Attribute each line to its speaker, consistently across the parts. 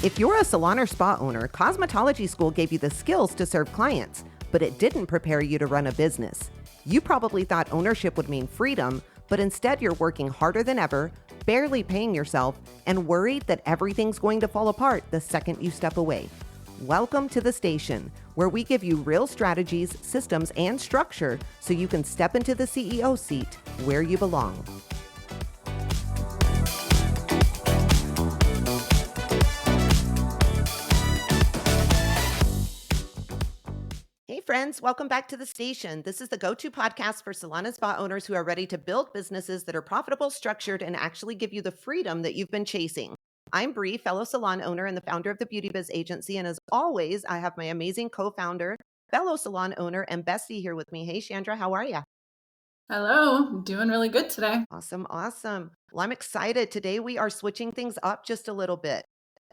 Speaker 1: If you're a salon or spa owner, cosmetology school gave you the skills to serve clients, but it didn't prepare you to run a business. You probably thought ownership would mean freedom, but instead you're working harder than ever, barely paying yourself, and worried that everything's going to fall apart the second you step away. Welcome to the station, where we give you real strategies, systems, and structure so you can step into the CEO seat where you belong. Hey friends, welcome back to the station. This is the go-to podcast for salon and spa owners who are ready to build businesses that are profitable, structured, and actually give you the freedom that you've been chasing. I'm Bree, fellow salon owner and the founder of the Beauty Biz Agency. And as always, I have my amazing co-founder, fellow salon owner, and bestie here with me. Hey, Chandra, how are you?
Speaker 2: Hello, doing really good today.
Speaker 1: Awesome. Well, I'm excited. Today we are switching things up just a little bit.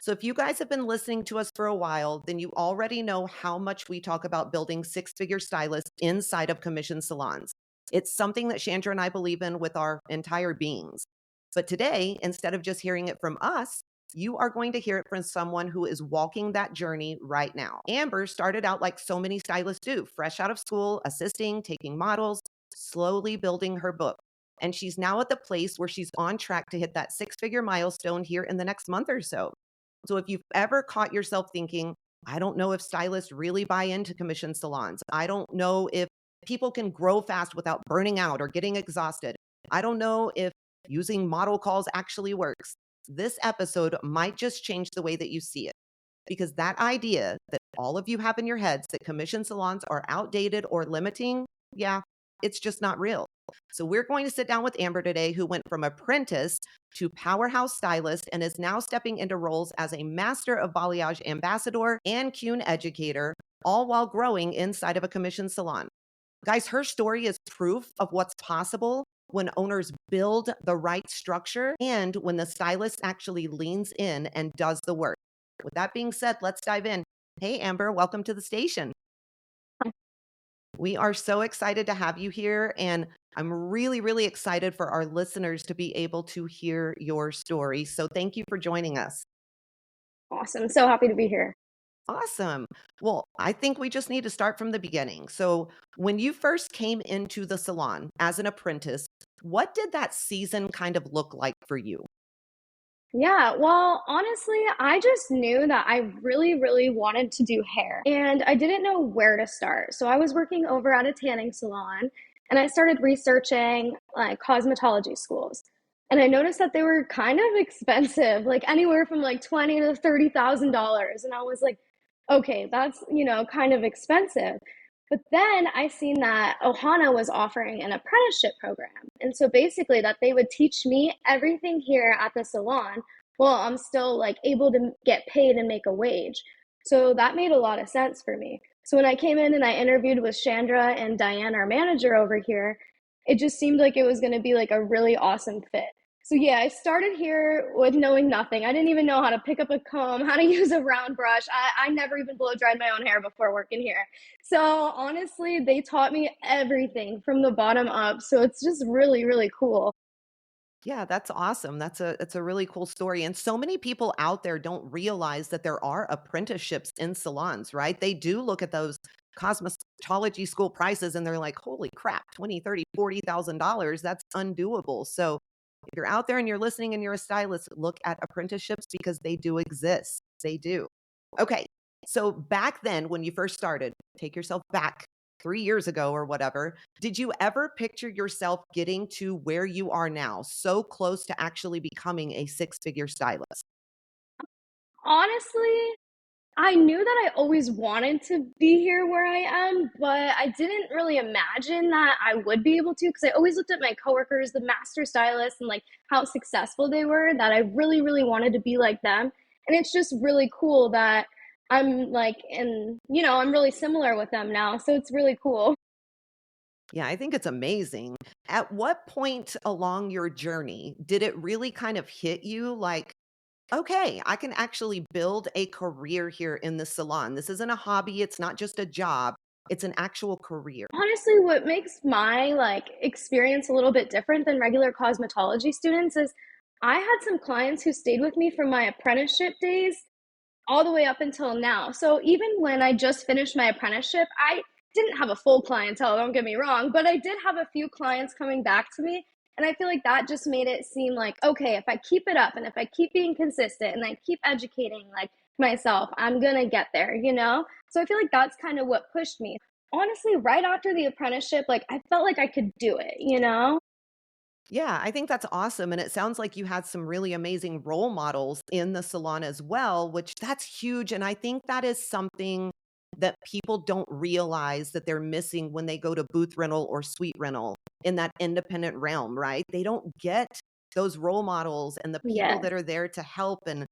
Speaker 1: So if you guys have been listening to us for a while, then you already know how much we talk about building six-figure stylists inside of commission salons. It's something that Chandra and I believe in with our entire beings. But today, instead of just hearing it from us, you are going to hear it from someone who is walking that journey right now. Amber started out like so many stylists do, fresh out of school, assisting, taking models, slowly building her book. And she's now at the place where she's on track to hit that six-figure milestone here in the next month or so. So if you've ever caught yourself thinking, I don't know if stylists really buy into commission salons. I don't know if people can grow fast without burning out or getting exhausted. I don't know if using model calls actually works. This episode might just change the way that you see it, because that idea that all of you have in your heads that commission salons are outdated or limiting, yeah, it's just not real. So we're going to sit down with Amber today, who went from apprentice to powerhouse stylist and is now stepping into roles as a master of balayage ambassador and Kuhn educator, all while growing inside of a commission salon. Guys, her story is proof of what's possible when owners build the right structure and when the stylist actually leans in and does the work. With that being said, let's dive in. Hey, Amber, welcome to the station. We are so excited to have you here, and I'm really, really excited for our listeners to be able to hear your story. So thank you for joining us.
Speaker 3: Awesome. So happy to be here.
Speaker 1: Awesome. Well, I think we just need to start from the beginning. So when you first came into the salon as an apprentice, what did that season kind of look like for you?
Speaker 3: Yeah, well, honestly, I just knew that I really, really wanted to do hair and I didn't know where to start. So I was working over at a tanning salon and I started researching like cosmetology schools. And I noticed that they were kind of expensive, like anywhere from like twenty to $30,000. And I was like, okay, that's, kind of expensive. But then I seen that Ohana was offering an apprenticeship program. And so basically that they would teach me everything here at the salon while I'm still like able to get paid and make a wage. So that made a lot of sense for me. So when I came in and I interviewed with Chandra and Diane, our manager over here, it just seemed like it was going to be like a really awesome fit. So yeah, I started here with knowing nothing. I didn't even know how to pick up a comb, how to use a round brush. I never even blow dried my own hair before working here. So honestly, they taught me everything from the bottom up. So it's just really, really cool.
Speaker 1: Yeah, that's awesome. It's a really cool story. And so many people out there don't realize that there are apprenticeships in salons, right? They do look at those cosmetology school prices and they're like, holy crap, 20, 30, $40,000. That's undoable. So if you're out there and you're listening and you're a stylist, look at apprenticeships because they do exist. They do. Okay. So back then, when you first started, take yourself back 3 years ago or whatever, did you ever picture yourself getting to where you are now, so close to actually becoming a six-figure stylist?
Speaker 3: Honestly, I knew that I always wanted to be here where I am, but I didn't really imagine that I would be able to because I always looked at my coworkers, the master stylists, and like how successful they were, that I really, really wanted to be like them. And it's just really cool that I'm like, I'm really similar with them now. So it's really cool.
Speaker 1: Yeah, I think it's amazing. At what point along your journey did it really kind of hit you like, okay, I can actually build a career here in the salon? This isn't a hobby, it's not just a job, it's an actual career.
Speaker 3: Honestly, what makes my like experience a little bit different than regular cosmetology students is I had some clients who stayed with me from my apprenticeship days all the way up until now. So even when I just finished my apprenticeship, I didn't have a full clientele, don't get me wrong, but I did have a few clients coming back to me. And I feel like that just made it seem like, okay, if I keep it up and if I keep being consistent and I keep educating like myself, I'm gonna get there, you know? So I feel like that's kind of what pushed me. Honestly, right after the apprenticeship, like I felt like I could do it, you know?
Speaker 1: Yeah, I think that's awesome, and it sounds like you had some really amazing role models in the salon as well, which that's huge, and I think that is something that people don't realize that they're missing when they go to booth rental or suite rental in that independent realm, right? They don't get those role models and the people
Speaker 3: Yes.
Speaker 1: that are there to help, and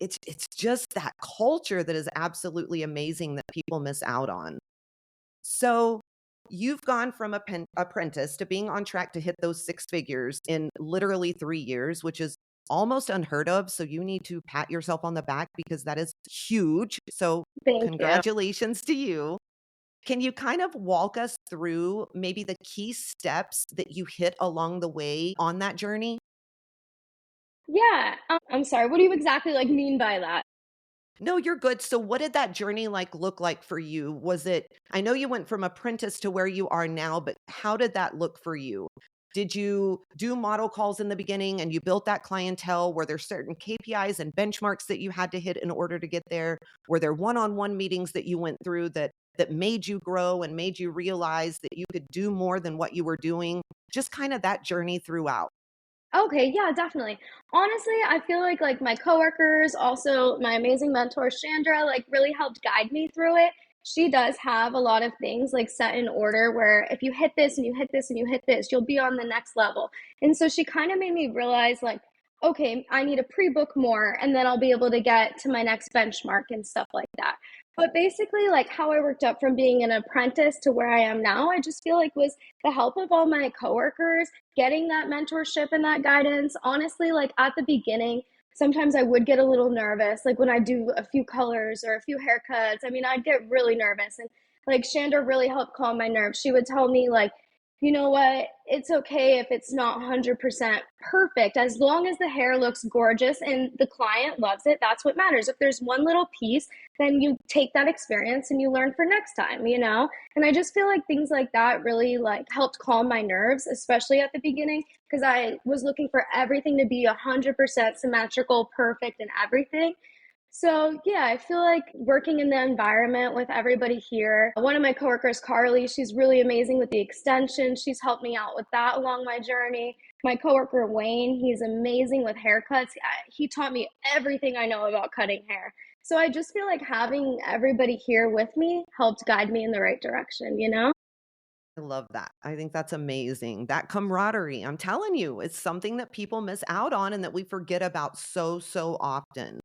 Speaker 1: it's just that culture that is absolutely amazing that people miss out on. So you've gone from a apprentice to being on track to hit those six figures in literally 3 years, which is almost unheard of. So you need to pat yourself on the back because that is huge. So
Speaker 3: Thank you.
Speaker 1: congratulations to you. Can you kind of walk us through maybe the key steps that you hit along the way on that journey?
Speaker 3: Yeah. I'm sorry. What do you exactly like mean by that?
Speaker 1: No, you're good. So what did that journey like look like for you? Was it I know you went from apprentice to where you are now, but how did that look for you? Did you do model calls in the beginning and you built that clientele? Were there certain KPIs and benchmarks that you had to hit in order to get there? Were there one-on-one meetings that you went through that made you grow and made you realize that you could do more than what you were doing? Just kind of that journey throughout.
Speaker 3: Okay, yeah, definitely. Honestly, I feel like my coworkers, also my amazing mentor Chandra, like really helped guide me through it. She does have a lot of things like set in order where if you hit this and you hit this and you hit this, you'll be on the next level. And so she kind of made me realize like, okay, I need to pre-book more and then I'll be able to get to my next benchmark and stuff like that. But basically, like how I worked up from being an apprentice to where I am now, I just feel like was the help of all my coworkers getting that mentorship and that guidance. Honestly, like at the beginning, sometimes I would get a little nervous, like when I do a few colors or a few haircuts. I mean, I'd get really nervous. And like Chandra really helped calm my nerves. She would tell me, like, you know what, it's okay if it's not 100% perfect. As long as the hair looks gorgeous and the client loves it, that's what matters. If there's one little piece, then you take that experience and you learn for next time, you know? And I just feel like things like that really like helped calm my nerves, especially at the beginning, because I was looking for everything to be 100% symmetrical, perfect, and everything. So, yeah, I feel like working in the environment with everybody here. One of my coworkers, Carly, she's really amazing with the extension. She's helped me out with that along my journey. My coworker, Wayne, he's amazing with haircuts. He taught me everything I know about cutting hair. So I just feel like having everybody here with me helped guide me in the right direction, you know?
Speaker 1: I love that. I think that's amazing. That camaraderie, I'm telling you, it's something that people miss out on and that we forget about so often.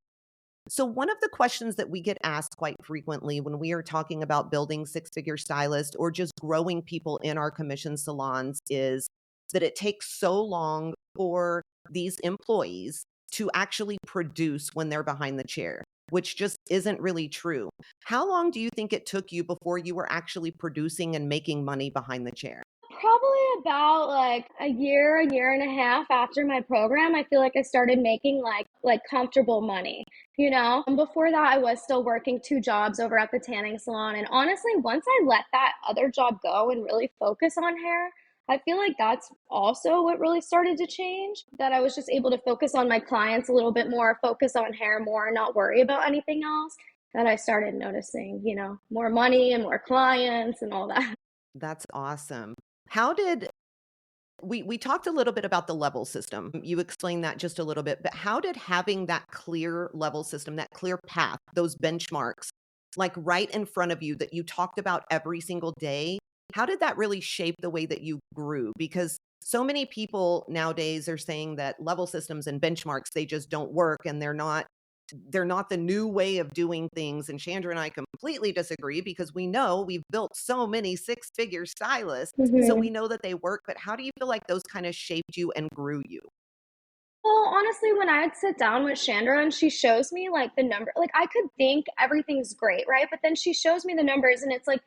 Speaker 1: So, one of the questions that we get asked quite frequently when we are talking about building six figure stylists or just growing people in our commission salons is that it takes so long for these employees to actually produce when they're behind the chair, which just isn't really true. How long do you think it took you before you were actually producing and making money behind the chair?
Speaker 3: Probably about like a year and a half after my program, I feel like I started making like comfortable money, you know? And before that, I was still working two jobs over at the tanning salon. And honestly, once I let that other job go and really focus on hair, I feel like that's also what really started to change. That I was just able to focus on my clients a little bit more, focus on hair more, and not worry about anything else. That I started noticing, you know, more money and more clients and all that.
Speaker 1: That's awesome. How did we talked a little bit about the level system. You explained that just a little bit, but how did having that clear level system, that clear path, those benchmarks, like right in front of you that you talked about every single day, how did that really shape the way that you grew? Because so many people nowadays are saying that level systems and benchmarks, they just don't work and they're not the new way of doing things. And Chandra and I completely disagree because we know we've built so many six-figure stylists, so we
Speaker 3: Mhm.
Speaker 1: know that they work. But how do you feel like those kind of shaped you and grew you?
Speaker 3: Well, honestly, when I'd sit down with Chandra and she shows me like the number, like I could think everything's great, right? But then she shows me the numbers and it's like,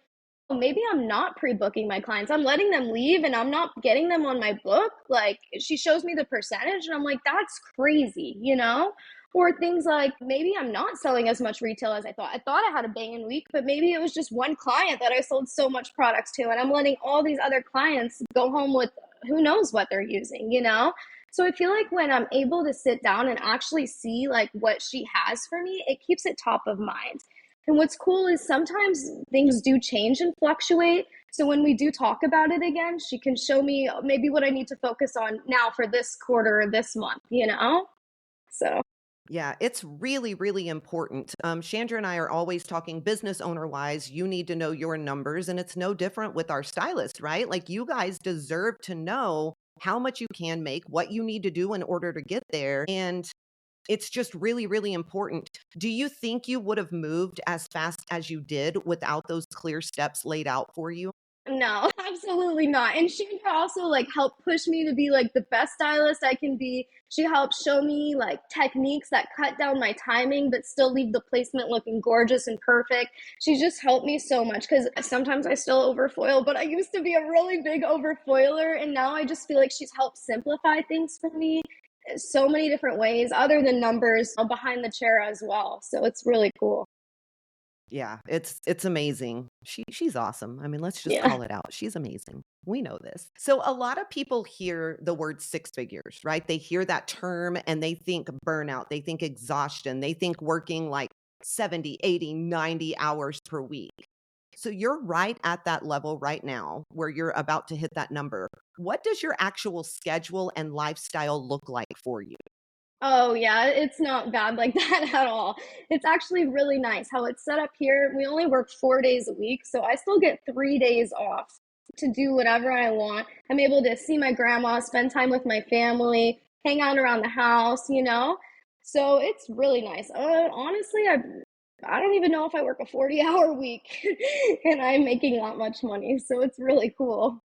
Speaker 3: oh, maybe I'm not pre-booking my clients. I'm letting them leave and I'm not getting them on my book. Like she shows me the percentage and I'm like, that's crazy, you know? Or things like maybe I'm not selling as much retail as I thought. I thought I had a banging week, but maybe it was just one client that I sold so much products to, and I'm letting all these other clients go home with who knows what they're using, you know? So I feel like when I'm able to sit down and actually see like what she has for me, it keeps it top of mind. And what's cool is sometimes things do change and fluctuate. So when we do talk about it again, she can show me maybe what I need to focus on now for this quarter or this month, you know? So,
Speaker 1: Yeah, it's really, really important. Chandra and I are always talking business owner wise. You need to know your numbers, and it's no different with our stylist, right? Like you guys deserve to know how much you can make, what you need to do in order to get there. And it's just really, really important. Do you think you would have moved as fast as you did without those clear steps laid out for you?
Speaker 3: no, absolutely not. And she also like helped push me to be like the best stylist I can be. She helped show me like techniques that cut down my timing but still leave the placement looking gorgeous and perfect. She just helped me so much because sometimes I still overfoil, but I used to be a really big overfoiler, and now I just feel like she's helped simplify things for me so many different ways other than numbers behind the chair as well. So it's really cool.
Speaker 1: Yeah, it's amazing. She's awesome. I mean, let's just
Speaker 3: Yeah.
Speaker 1: call it out. She's amazing. We know this. So a lot of people hear the word six figures, right? They hear that term and they think burnout, they think exhaustion, they think working like 70, 80, 90 hours per week. So you're right at that level right now where you're about to hit that number. What does your actual schedule and lifestyle look like for you?
Speaker 3: Oh, yeah, it's not bad like that at all. It's actually really nice how it's set up here. We only work 4 days a week, so I still get 3 days off to do whatever I want. I'm able to see my grandma, spend time with my family, hang out around the house, you know? So it's really nice. Honestly, I don't even know if I work a 40-hour week and I'm making that much money, so it's really cool.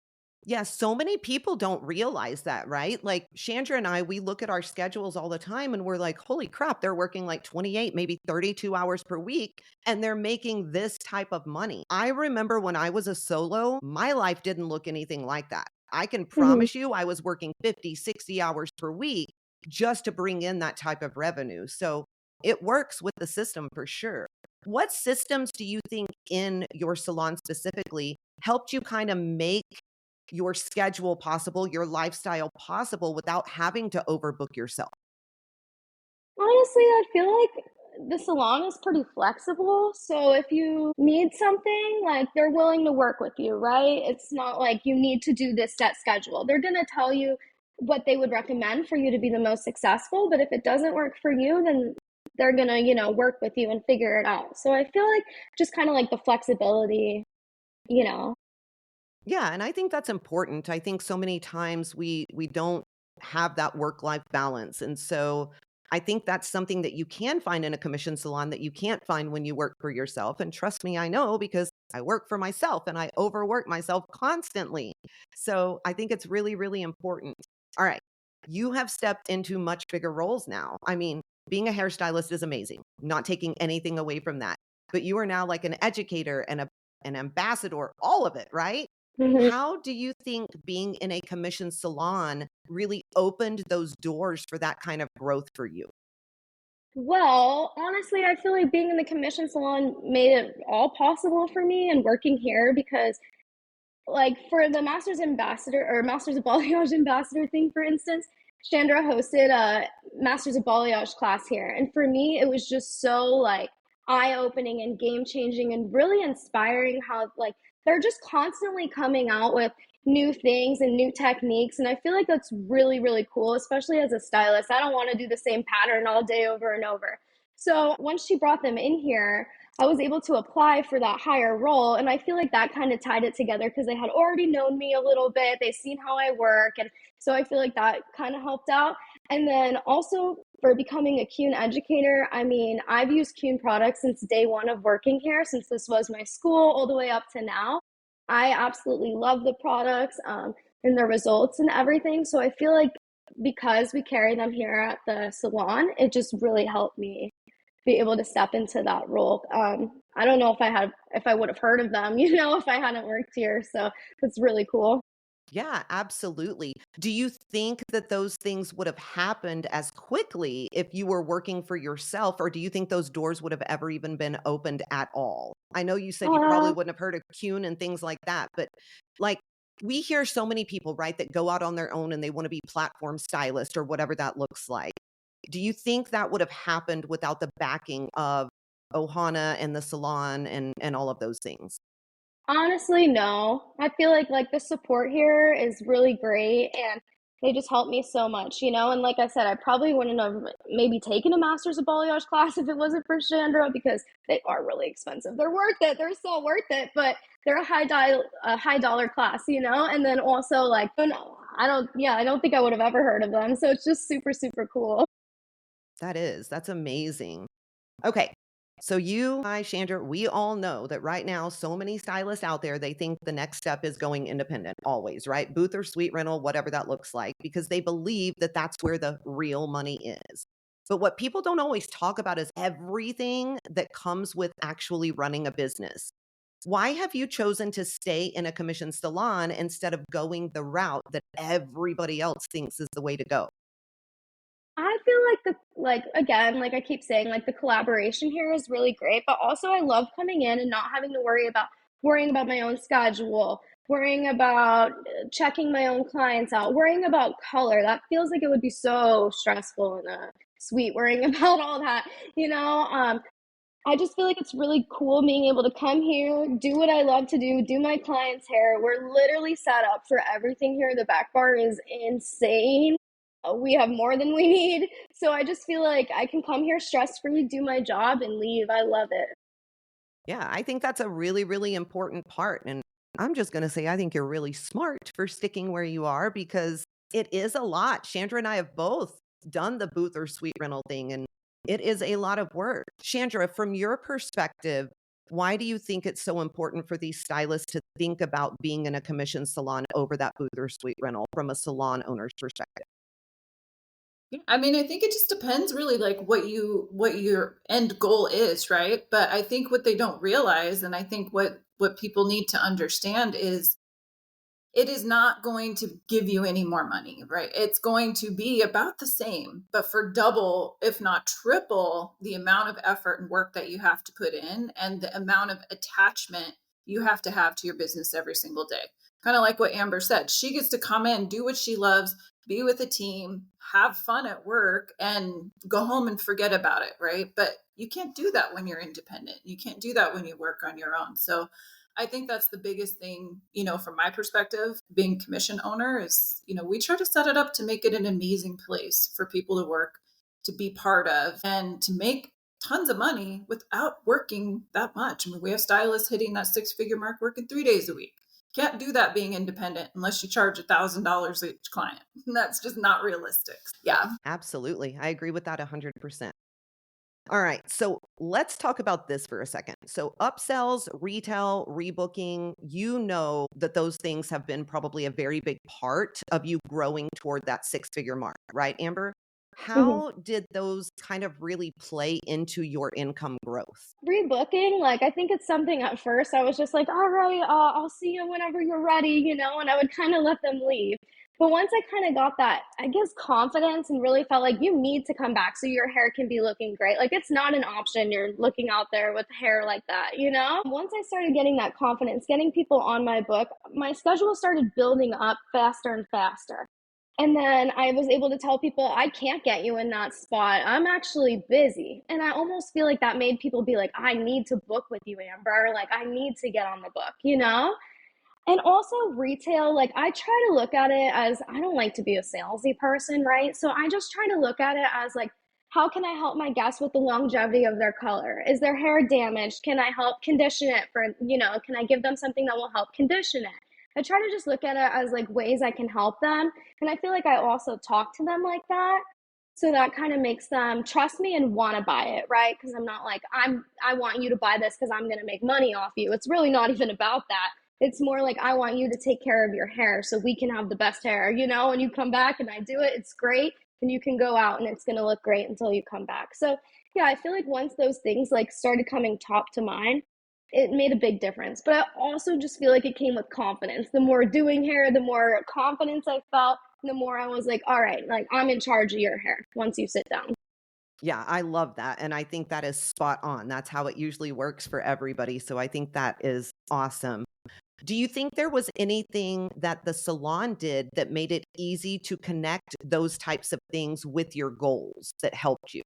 Speaker 1: Yeah, so many people don't realize that, right? Like Chandra and I, we look at our schedules all the time and we're like, holy crap, they're working like 28, maybe 32 hours per week, and they're making this type of money. I remember when I was a solo, my life didn't look anything like that. I can
Speaker 3: Mhm.
Speaker 1: promise you, I was working 50, 60 hours per week just to bring in that type of revenue. So it works with the system for sure. What systems do you think in your salon specifically helped you kind of make your schedule possible, your lifestyle possible without having to overbook yourself?
Speaker 3: Honestly, I feel like the salon is pretty flexible. So if you need something, like they're willing to work with you, right? It's not like you need to do this set schedule. They're going to tell you what they would recommend for you to be the most successful. But if it doesn't work for you, then they're going to, work with you and figure it out. So I feel like just kind of like the flexibility, you know.
Speaker 1: Yeah, and I think that's important. I think so many times we don't have that work-life balance. And so I think that's something that you can find in a commission salon that you can't find when you work for yourself. And trust me, I know because I work for myself and I overwork myself constantly. So I think it's really, really important. All right. You have stepped into much bigger roles now. I mean, being a hairstylist is amazing, not taking anything away from that. But you are now like an educator and an ambassador, all of it, right?
Speaker 3: Mhm.
Speaker 1: How do you think being in a commission salon really opened those doors for that kind of growth for you?
Speaker 3: Well, honestly, I feel like being in the commission salon made it all possible for me and working here because like for the Masters Ambassador or Masters of Balayage Ambassador thing, for instance, Chandra hosted a Masters of Balayage class here. And for me, it was just so like eye-opening and game-changing and really inspiring how like they're just constantly coming out with new things and new techniques. And I feel like that's really, really cool, especially as a stylist. I don't want to do the same pattern all day over and over. So once she brought them in here, I was able to apply for that higher role. And I feel like that kind of tied it together because they had already known me a little bit. They've seen how I work. And so I feel like that kind of helped out. And then also for becoming a Kuhn educator, I mean, I've used Kuhn products since day one of working here, since this was my school all the way up to now. I absolutely love the products and the results and everything. So I feel like because we carry them here at the salon, it just really helped me be able to step into that role. I don't know if I would have heard of them, if I hadn't worked here. So it's really cool.
Speaker 1: Yeah, absolutely. Do you think that those things would have happened as quickly if you were working for yourself, or do you think those doors would have ever even been opened at all? I know you said you probably
Speaker 3: Uh,
Speaker 1: wouldn't have heard of Kuhn and things like that, but like we hear so many people, right, that go out on their own and they want to be platform stylist or whatever that looks like. Do you think that would have happened without the backing of Ohana and the salon and all of those things?
Speaker 3: Honestly, no. I feel like the support here is really great and they just help me so much, you know? And like I said, I probably wouldn't have maybe taken a master's of balayage class if it wasn't for Chandra because they are really expensive. They're worth it. They're so worth it, but they're a high dollar class, you know? And then also like I don't think I would have ever heard of them. So it's just super super cool.
Speaker 1: That's amazing. Okay. So you, I, Chandra, we all know that right now, so many stylists out there, they think the next step is going independent always, right? Booth or suite rental, whatever that looks like, because they believe that that's where the real money is. But what people don't always talk about is everything that comes with actually running a business. Why have you chosen to stay in a commission salon instead of going the route that everybody else thinks is the way to go?
Speaker 3: I feel like like again, like I keep saying, like the collaboration here is really great, but also I love coming in and not having to worrying about my own schedule, worrying about checking my own clients out, worrying about color. That feels like it would be so stressful and sweet worrying about all that, you know? I just feel like it's really cool being able to come here, do what I love to do my clients' hair. We're literally set up for everything here. The back bar is insane. We have more than we need. So I just feel like I can come here stress free, do my job, and leave. I love it.
Speaker 1: Yeah, I think that's a really, really important part. And I'm just going to say, I think you're really smart for sticking where you are because it is a lot. Chandra and I have both done the booth or suite rental thing, and it is a lot of work. Chandra, from your perspective, why do you think it's so important for these stylists to think about being in a commission salon over that booth or suite rental from a salon owner's perspective?
Speaker 2: Yeah, I mean, I think it just depends really like what your end goal is, right? But I think what they don't realize, and I think what people need to understand is it is not going to give you any more money, right? It's going to be about the same, but for double, if not triple, the amount of effort and work that you have to put in and the amount of attachment you have to your business every single day. Kind of like what Amber said. She gets to come in, do what she loves, be with a team, have fun at work, and go home and forget about it, right? But you can't do that when you're independent. You can't do that when you work on your own. So I think that's the biggest thing, from my perspective, being commission owner is, we try to set it up to make it an amazing place for people to work, to be part of, and to make tons of money without working that much. I mean, we have stylists hitting that six-figure mark working 3 days a week. Can't do that being independent unless you charge $1,000 each client. That's just not realistic. Yeah.
Speaker 1: Absolutely. I agree with that 100%. All right. So let's talk about this for a second. So, upsells, retail, rebooking, you know that those things have been probably a very big part of you growing toward that six figure mark, right, Amber?
Speaker 3: Mhm.
Speaker 1: How did those kind of really play into your income growth?
Speaker 3: Rebooking, like I think it's something at first I was just like, all right, I'll see you whenever you're ready, you know, and I would kind of let them leave. But once I kind of got that, I guess, confidence and really felt like you need to come back so your hair can be looking great. Like it's not an option. You're looking out there with hair like that, you know? Once I started getting that confidence, getting people on my book, my schedule started building up faster and faster. And then I was able to tell people, I can't get you in that spot. I'm actually busy. And I almost feel like that made people be like, I need to book with you, Amber. Like, I need to get on the book, you know? And also retail, like I try to look at it as I don't like to be a salesy person, right? So I just try to look at it as like, how can I help my guests with the longevity of their color? Is their hair damaged? Can I help condition it can I give them something that will help condition it? I try to just look at it as like ways I can help them. And I feel like I also talk to them like that. So that kind of makes them trust me and want to buy it, right? Because I'm not like, I want you to buy this because I'm gonna make money off you. It's really not even about that. It's more like I want you to take care of your hair so we can have the best hair, you know, and you come back and I do it, it's great. And you can go out and it's going to look great until you come back. So, yeah, I feel like once those things like started coming top to mind, it made a big difference. But I also just feel like it came with confidence. The more doing hair, the more confidence I felt, the more I was like, all right, like I'm in charge of your hair once you sit down.
Speaker 1: Yeah, I love that, and I think that is spot on. That's how it usually works for everybody, so I think that is awesome. Do you think there was anything that the salon did that made it easy to connect those types of things with your goals that helped you?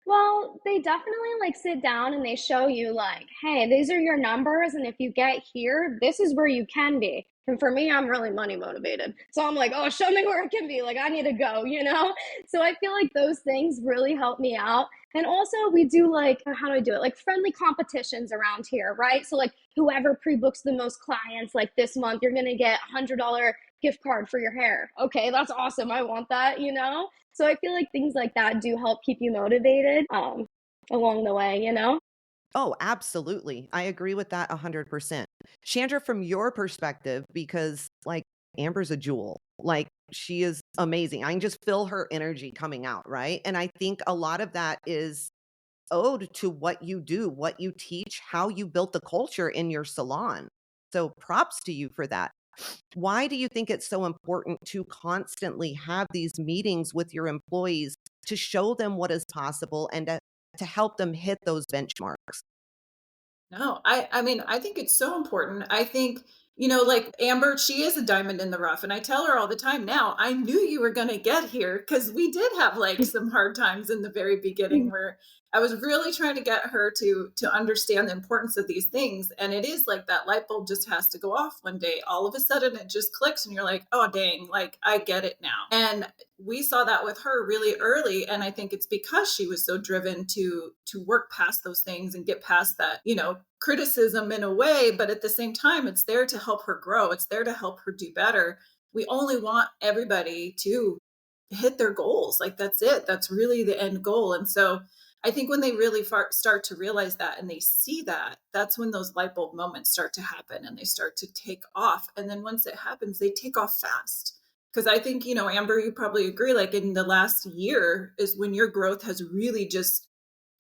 Speaker 3: Well, they definitely like sit down and they show you like, hey, these are your numbers, and if you get here, this is where you can be. And for me, I'm really money motivated. So I'm like, oh, show me where it can be. Like I need to go, you know? So I feel like those things really help me out. And also we do like, how do I do it? Like friendly competitions around here, right? So like whoever pre-books the most clients, like this month, you're gonna get $100 gift card for your hair. Okay, that's awesome. I want that, you know? So I feel like things like that do help keep you motivated along the way, you know?
Speaker 1: Oh, absolutely. I agree with that 100%. Chandra, from your perspective, because like Amber's a jewel, like she is amazing. I can just feel her energy coming out, right? And I think a lot of that is owed to what you do, what you teach, how you built the culture in your salon. So props to you for that. Why do you think it's so important to constantly have these meetings with your employees to show them what is possible and to help them hit those benchmarks?
Speaker 2: No, I mean, I think it's so important. I think, like Amber, she is a diamond in the rough. And I tell her all the time now, I knew you were gonna get here because we did have like some hard times in the very beginning where I was really trying to get her to understand the importance of these things. And it is like that light bulb just has to go off one day. All of a sudden it just clicks and you're like, oh dang, like I get it now. And we saw that with her really early, and I think it's because she was so driven to work past those things and get past that, criticism in a way, but at the same time it's there to help her grow, it's there to help her do better. We only want everybody to hit their goals, like that's it, that's really the end goal. And so I think when they really start to realize that and they see that, that's when those light bulb moments start to happen and they start to take off. And then once it happens, they take off fast. Because I think, Amber, you probably agree, like in the last year is when your growth has really just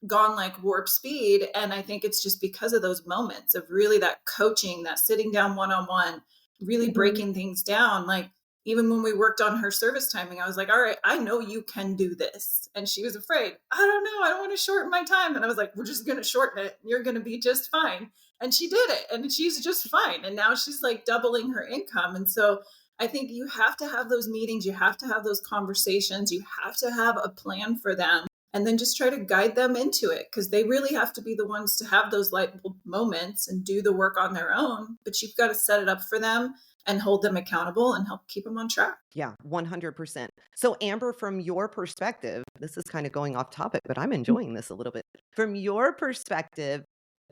Speaker 2: gone like warp speed. And I think it's just because of those moments of really that coaching, that sitting down one on one, really
Speaker 3: Mhm.
Speaker 2: breaking things down. Like, even when we worked on her service timing, I was like, all right, I know you can do this. And she was afraid. I don't know. I don't want to shorten my time. And I was like, we're just going to shorten it. You're going to be just fine. And she did it. And she's just fine. And now she's like doubling her income. And so I think you have to have those meetings. You have to have those conversations. You have to have a plan for them and then just try to guide them into it because they really have to be the ones to have those light bulb moments and do the work on their own. But you've got to set it up for them and hold them accountable and help keep them on track.
Speaker 1: Yeah, 100%. So, Amber, from your perspective, this is kind of going off topic, but I'm enjoying this a little bit. From your perspective,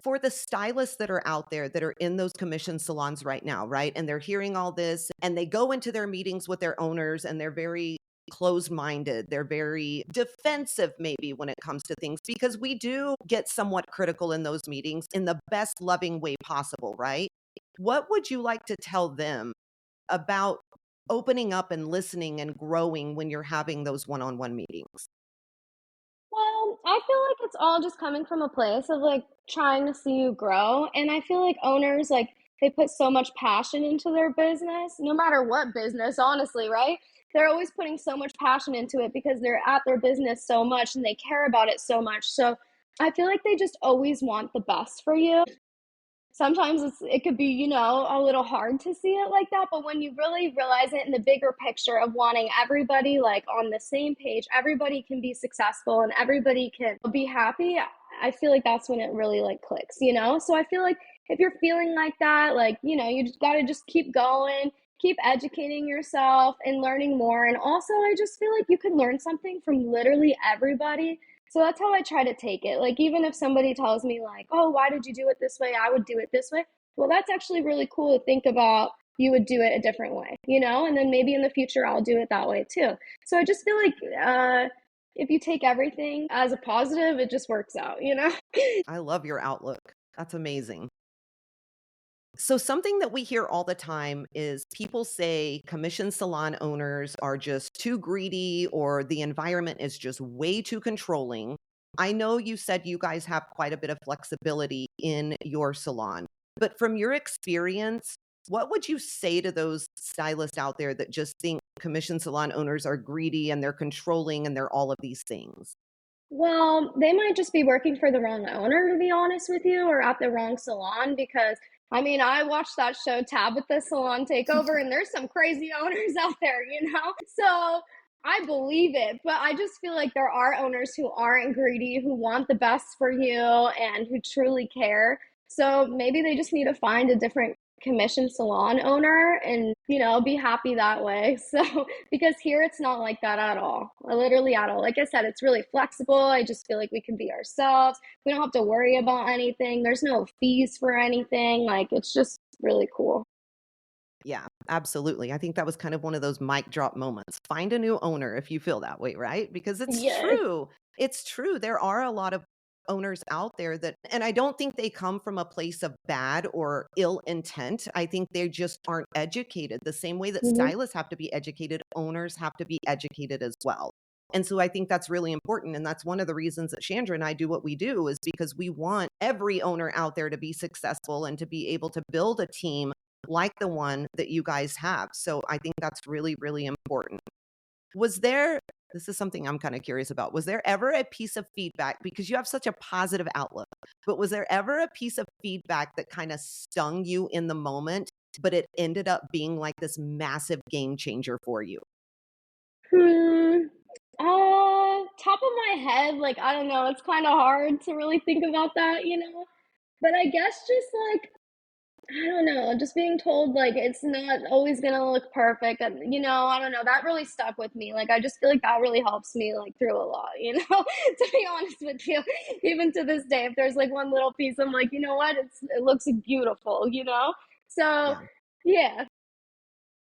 Speaker 1: for the stylists that are out there that are in those commission salons right now, right? And they're hearing all this and they go into their meetings with their owners and they're very closed minded. They're very defensive, maybe, when it comes to things, because we do get somewhat critical in those meetings in the best loving way possible, right? What would you like to tell them about opening up and listening and growing when you're having those one-on-one meetings?
Speaker 3: Well, I feel like it's all just coming from a place of like trying to see you grow. And I feel like owners, like, they put so much passion into their business, no matter what business, honestly, right? They're always putting so much passion into it because they're at their business so much and they care about it so much. So I feel like they just always want the best for you. Sometimes it could be, a little hard to see it like that, but when you really realize it in the bigger picture of wanting everybody like on the same page, everybody can be successful and everybody can be happy, I feel like that's when it really like clicks, you know? So I feel like if you're feeling like that, like, you just got to just keep going, keep educating yourself and learning more. And also, I just feel like you can learn something from literally everybody, so that's how I try to take it. Like, even if somebody tells me, like, oh, why did you do it this way? I would do it this way. Well, that's actually really cool to think about. You would do it a different way, you know? And then maybe in the future, I'll do it that way too. So I just feel like if you take everything as a positive, it just works out, you know?
Speaker 1: I love your outlook. That's amazing. So, something that we hear all the time is people say commission salon owners are just too greedy or the environment is just way too controlling. I know you said you guys have quite a bit of flexibility in your salon, but from your experience, what would you say to those stylists out there that just think commission salon owners are greedy and they're controlling and they're all of these things?
Speaker 3: Well, they might just be working for the wrong owner, to be honest with you, or at the wrong salon because I mean, I watched that show Tabitha Salon Takeover, and there's some crazy owners out there, you know? So I believe it, but I just feel like there are owners who aren't greedy, who want the best for you, and who truly care. So maybe they just need to find a different commission salon owner and, be happy that way. So because here it's not like that at all. Literally at all. Like I said, it's really flexible. I just feel like we can be ourselves. We don't have to worry about anything. There's no fees for anything. Like it's just really cool.
Speaker 1: Yeah, absolutely. I think that was kind of one of those mic drop moments. Find a new owner if you feel that way, right? Because it's
Speaker 3: Yeah.
Speaker 1: true. It's true. There are a lot of owners out there that, and I don't think they come from a place of bad or ill intent. I think they just aren't educated. The same way that
Speaker 3: Mhm.
Speaker 1: stylists have to be educated, owners have to be educated as well. And so I think that's really important. And that's one of the reasons that Chandra and I do what we do is because we want every owner out there to be successful and to be able to build a team like the one that you guys have. So I think that's really, really important. Was there, this is something I'm kind of curious about, was there ever a piece of feedback, because you have such a positive outlook, but was there ever a piece of feedback that kind of stung you in the moment, but it ended up being like this massive game changer for you?
Speaker 3: Hmm. Top of my head, like I don't know, it's kind of hard to really think about that. But I guess just like I don't know, just being told, like, it's not always gonna look perfect, and, I don't know, that really stuck with me, like, I just feel like that really helps me, like, through a lot, to be honest with you. Even to this day, if there's, like, one little piece, I'm like, "You know what? It looks beautiful?" So,
Speaker 1: Yeah.
Speaker 3: yeah.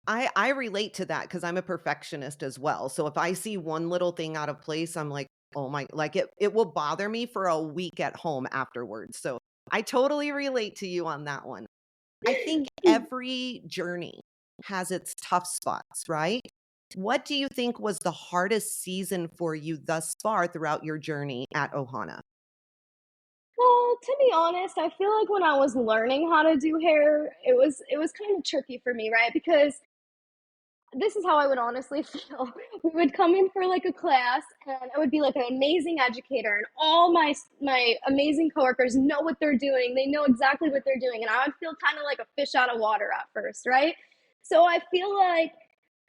Speaker 1: I relate to that because I'm a perfectionist as well. So if I see one little thing out of place, I'm like, "Oh my," like it will bother me for a week at home afterwards. So I totally relate to you on that one. I think every journey has its tough spots, right? What do you think was the hardest season for you thus far throughout your journey at Ohana?
Speaker 3: Well, to be honest, I feel like when I was learning how to do hair, it was kind of tricky for me, right? Because this is how I would honestly feel. We would come in for like a class, and I would be like an amazing educator, and all my amazing coworkers know what they're doing. They know exactly what they're doing, and I would feel kind of like a fish out of water at first, right? So I feel like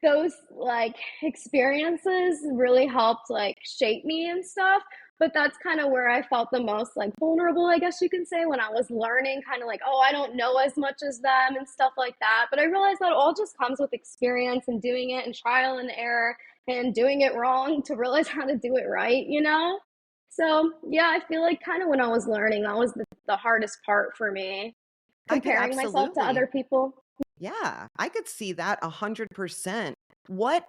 Speaker 3: those like experiences really helped like shape me and stuff. But that's kind of where I felt the most like vulnerable, I guess you can say, when I was learning, kind of like, oh, I don't know as much as them and stuff like that. But I realized that all just comes with experience and doing it and trial and error and doing it wrong to realize how to do it right? So, yeah, I feel like kind of when I was learning, that was the hardest part for me,
Speaker 1: I could
Speaker 3: comparing myself to
Speaker 1: absolutely.
Speaker 3: other people.
Speaker 1: Yeah, I could see that 100%. What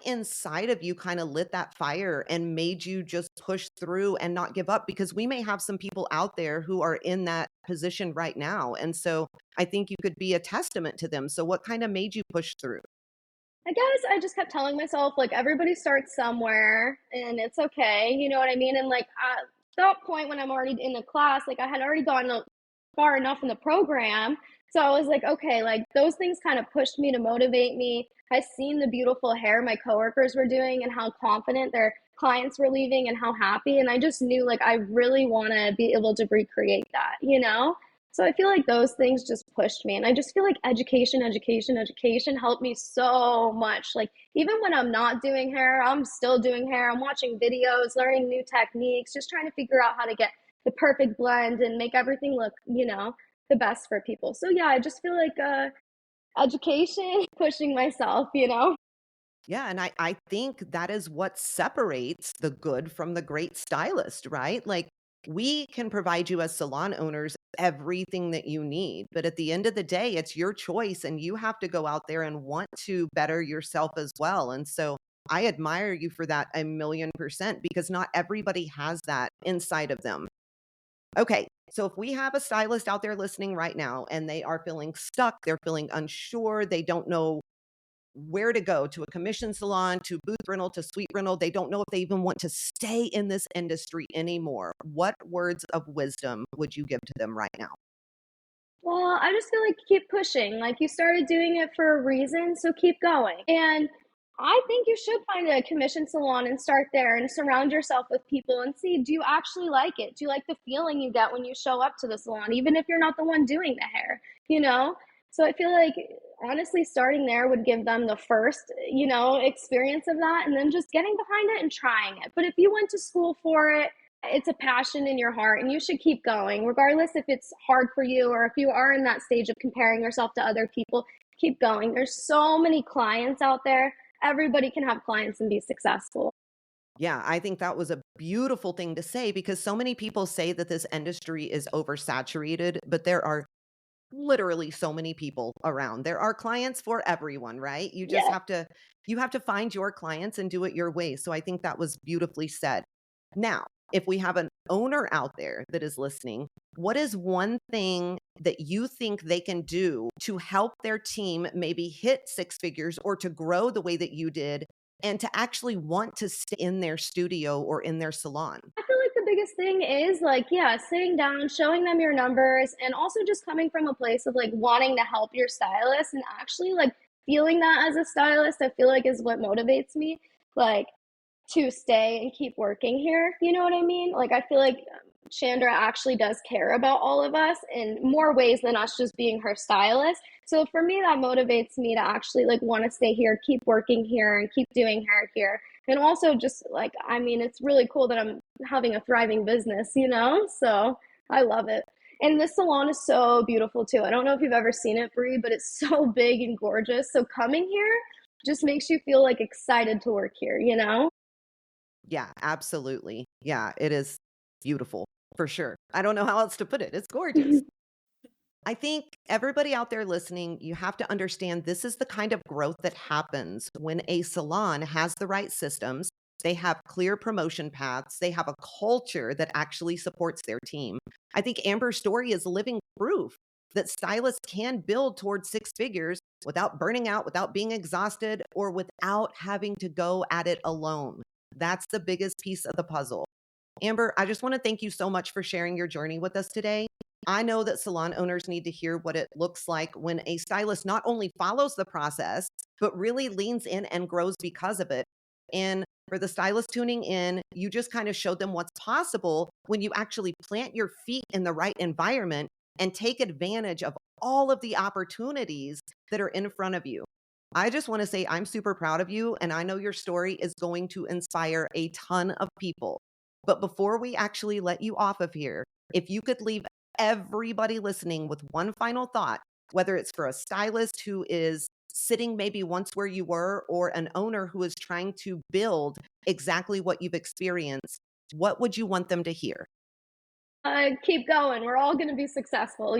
Speaker 1: inside of you kinda lit that fire and made you just push through and not give up? Because we may have some people out there who are in that position right now, and so I think you could be a testament to them. So what kinda made you push through?
Speaker 3: I guess I just kept telling myself, like, everybody starts somewhere and it's okay. You know what I mean? And like at that point when I'm already in the class, like I had already gone far enough in the program. So I was like, okay, like those things kind of pushed me to motivate me. I seen the beautiful hair my coworkers were doing and how confident their clients were leaving and how happy. And I just knew like I really want to be able to recreate that? So I feel like those things just pushed me. And I just feel like education, education, education helped me so much. Like, even when I'm not doing hair, I'm still doing hair. I'm watching videos, learning new techniques, just trying to figure out how to get the perfect blend and make everything look the best for people. So, yeah, I just feel like education, pushing myself.
Speaker 1: Yeah, and I think that is what separates the good from the great stylist, right? Like, we can provide you as salon owners everything that you need, but at the end of the day, it's your choice and you have to go out there and want to better yourself as well. And so I admire you for that 1,000,000% because not everybody has that inside of them. Okay, so if we have a stylist out there listening right now and they are feeling stuck, they're feeling unsure, they don't know where to go, to a commission salon, to booth rental, to suite rental. They don't know if they even want to stay in this industry anymore. What words of wisdom would you give to them right now?
Speaker 3: Well, I just feel like keep pushing. Like you started doing it for a reason, so keep going. And I think you should find a commission salon and start there and surround yourself with people and see, do you actually like it? Do you like the feeling you get when you show up to the salon, even if you're not the one doing the hair, you know? So I feel like honestly starting there would give them the first, experience of that and then just getting behind it and trying it. But if you went to school for it, it's a passion in your heart and you should keep going regardless if it's hard for you or if you are in that stage of comparing yourself to other people. Keep going. There's so many clients out there. Everybody can have clients and be successful.
Speaker 1: Yeah, I think that was a beautiful thing to say because so many people say that this industry is oversaturated, but there are literally so many people around. There are clients for everyone, right? You just
Speaker 3: Yeah.
Speaker 1: have to find your clients and do it your way. So I think that was beautifully said. Now, if we have an owner out there that is listening, what is one thing that you think they can do to help their team maybe hit six figures or to grow the way that you did and to actually want to stay in their studio or in their salon?
Speaker 3: I feel like the biggest thing is like, yeah, sitting down, showing them your numbers, and also just coming from a place of like wanting to help your stylist and actually like feeling that as a stylist, I feel like is what motivates me. Like, to stay and keep working here. You know what I mean? Like, I feel like Chandra actually does care about all of us in more ways than us just being her stylist. So for me, that motivates me to actually like want to stay here, keep working here, and keep doing hair here. And also, just like, I mean, it's really cool that I'm having a thriving business, So I love it. And this salon is so beautiful too. I don't know if you've ever seen it, Bree, but it's so big and gorgeous. So coming here just makes you feel like excited to work here?
Speaker 1: Yeah, absolutely. Yeah, it is beautiful for sure. I don't know how else to put it. It's gorgeous. I think everybody out there listening, you have to understand this is the kind of growth that happens when a salon has the right systems. They have clear promotion paths. They have a culture that actually supports their team. I think Amber's story is living proof that stylists can build towards six figures without burning out, without being exhausted, or without having to go at it alone. That's the biggest piece of the puzzle. Amber, I just want to thank you so much for sharing your journey with us today. I know that salon owners need to hear what it looks like when a stylist not only follows the process, but really leans in and grows because of it. And for the stylist tuning in, you just kind of showed them what's possible when you actually plant your feet in the right environment and take advantage of all of the opportunities that are in front of you. I just want to say I'm super proud of you, and I know your story is going to inspire a ton of people. But before we actually let you off of here, if you could leave everybody listening with one final thought, whether it's for a stylist who is sitting maybe once where you were or an owner who is trying to build exactly what you've experienced, what would you want them to hear?
Speaker 3: Keep going. We're all going to be successful?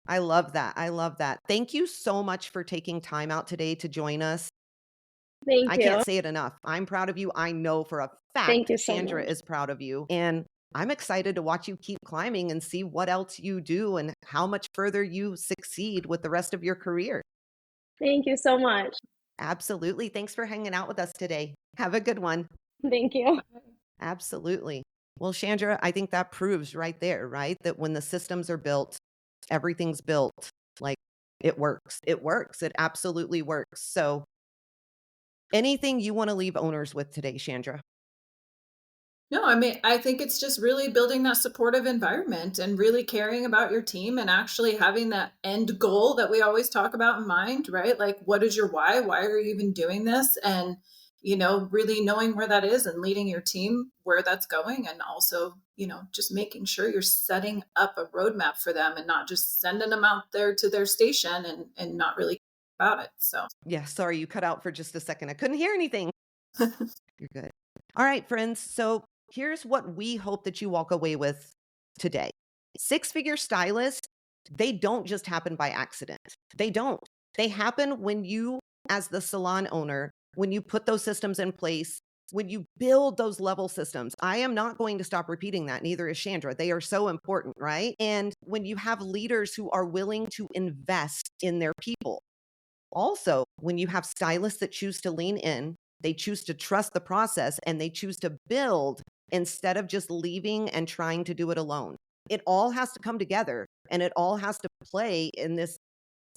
Speaker 1: I love that. I love that. Thank you so much for taking time out today to join us.
Speaker 3: Thank
Speaker 1: I
Speaker 3: you.
Speaker 1: can't say it enough. I'm proud of you. I know for a
Speaker 3: Thank
Speaker 1: fact
Speaker 3: you so
Speaker 1: Chandra
Speaker 3: much.
Speaker 1: is proud of you. And I'm excited to watch you keep climbing and see what else you do and how much further you succeed with the rest of your career.
Speaker 3: Thank you so much.
Speaker 1: Absolutely. Thanks for hanging out with us today. Have a good one.
Speaker 3: Thank you.
Speaker 1: Absolutely. Well, Chandra, I think that proves right there, right? That when the systems are built, everything's built. Like it works. It works. It absolutely works. So, anything you want to leave owners with today, Chandra?
Speaker 2: No, I mean, I think it's just really building that supportive environment and really caring about your team and actually having that end goal that we always talk about in mind, right? Like, what is your why? Why are you even doing this? And, really knowing where that is and leading your team where that's going. And also, just making sure you're setting up a roadmap for them and not just sending them out there to their station and not really about it. So,
Speaker 1: Yeah, sorry, you cut out for just a second. I couldn't hear anything. You're good. All right, friends. So here's what we hope that you walk away with today. Six figure stylists, they don't just happen by accident. They don't. They happen when you, as the salon owner, when you put those systems in place, when you build those level systems. I am not going to stop repeating that. Neither is Chandra. They are so important, right? And when you have leaders who are willing to invest in their people, Also, when you have stylists that choose to lean in, they choose to trust the process and they choose to build instead of just leaving and trying to do it alone. It all has to come together and it all has to play in this.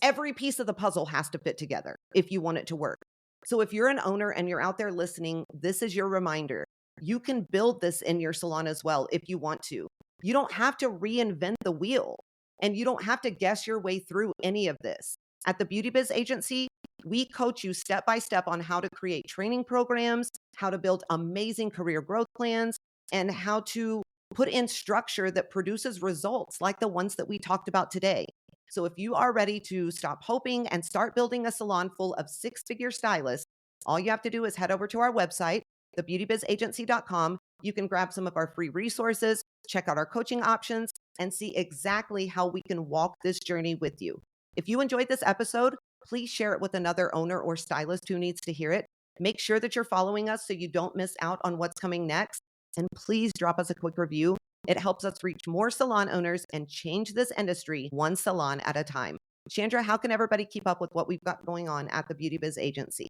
Speaker 1: Every piece of the puzzle has to fit together if you want it to work. So if you're an owner and you're out there listening, this is your reminder. You can build this in your salon as well if you want to. You don't have to reinvent the wheel and you don't have to guess your way through any of this. At the Beauty Biz Agency, we coach you step by step on how to create training programs, how to build amazing career growth plans, and how to put in structure that produces results like the ones that we talked about today. So if you are ready to stop hoping and start building a salon full of six-figure stylists, all you have to do is head over to our website, thebeautybizagency.com. You can grab some of our free resources, check out our coaching options, and see exactly how we can walk this journey with you. If you enjoyed this episode, please share it with another owner or stylist who needs to hear it. Make sure that you're following us so you don't miss out on what's coming next. And please drop us a quick review. It helps us reach more salon owners and change this industry one salon at a time. Chandra, how can everybody keep up with what we've got going on at the Beauty Biz Agency?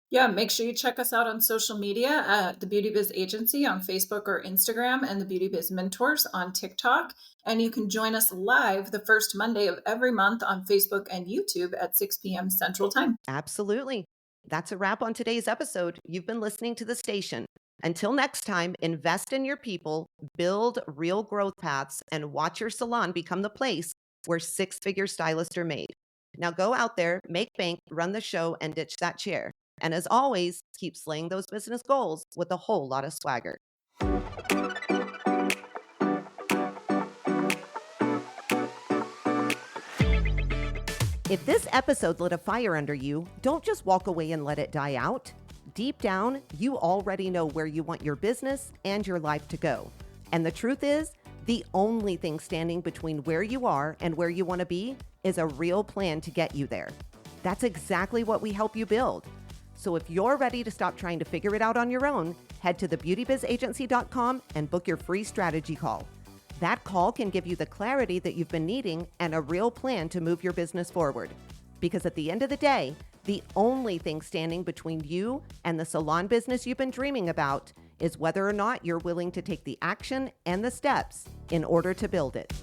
Speaker 2: Yeah, make sure you check us out on social media at the Beauty Biz Agency on Facebook or Instagram and the Beauty Biz Mentors on TikTok. And you can join us live the first Monday of every month on Facebook and YouTube at 6 p.m. Central Time.
Speaker 1: Absolutely. That's a wrap on today's episode. You've been listening to The Station. Until next time, invest in your people, build real growth paths, and watch your salon become the place where six-figure stylists are made. Now go out there, make bank, run the show, and ditch that chair. And as always, keep slaying those business goals with a whole lot of swagger. If this episode lit a fire under you, don't just walk away and let it die out. Deep down, you already know where you want your business and your life to go. And the truth is, the only thing standing between where you are and where you want to be is a real plan to get you there. That's exactly what we help you build. So if you're ready to stop trying to figure it out on your own, head to thebeautybizagency.com and book your free strategy call. That call can give you the clarity that you've been needing and a real plan to move your business forward. Because at the end of the day, the only thing standing between you and the salon business you've been dreaming about is whether or not you're willing to take the action and the steps in order to build it.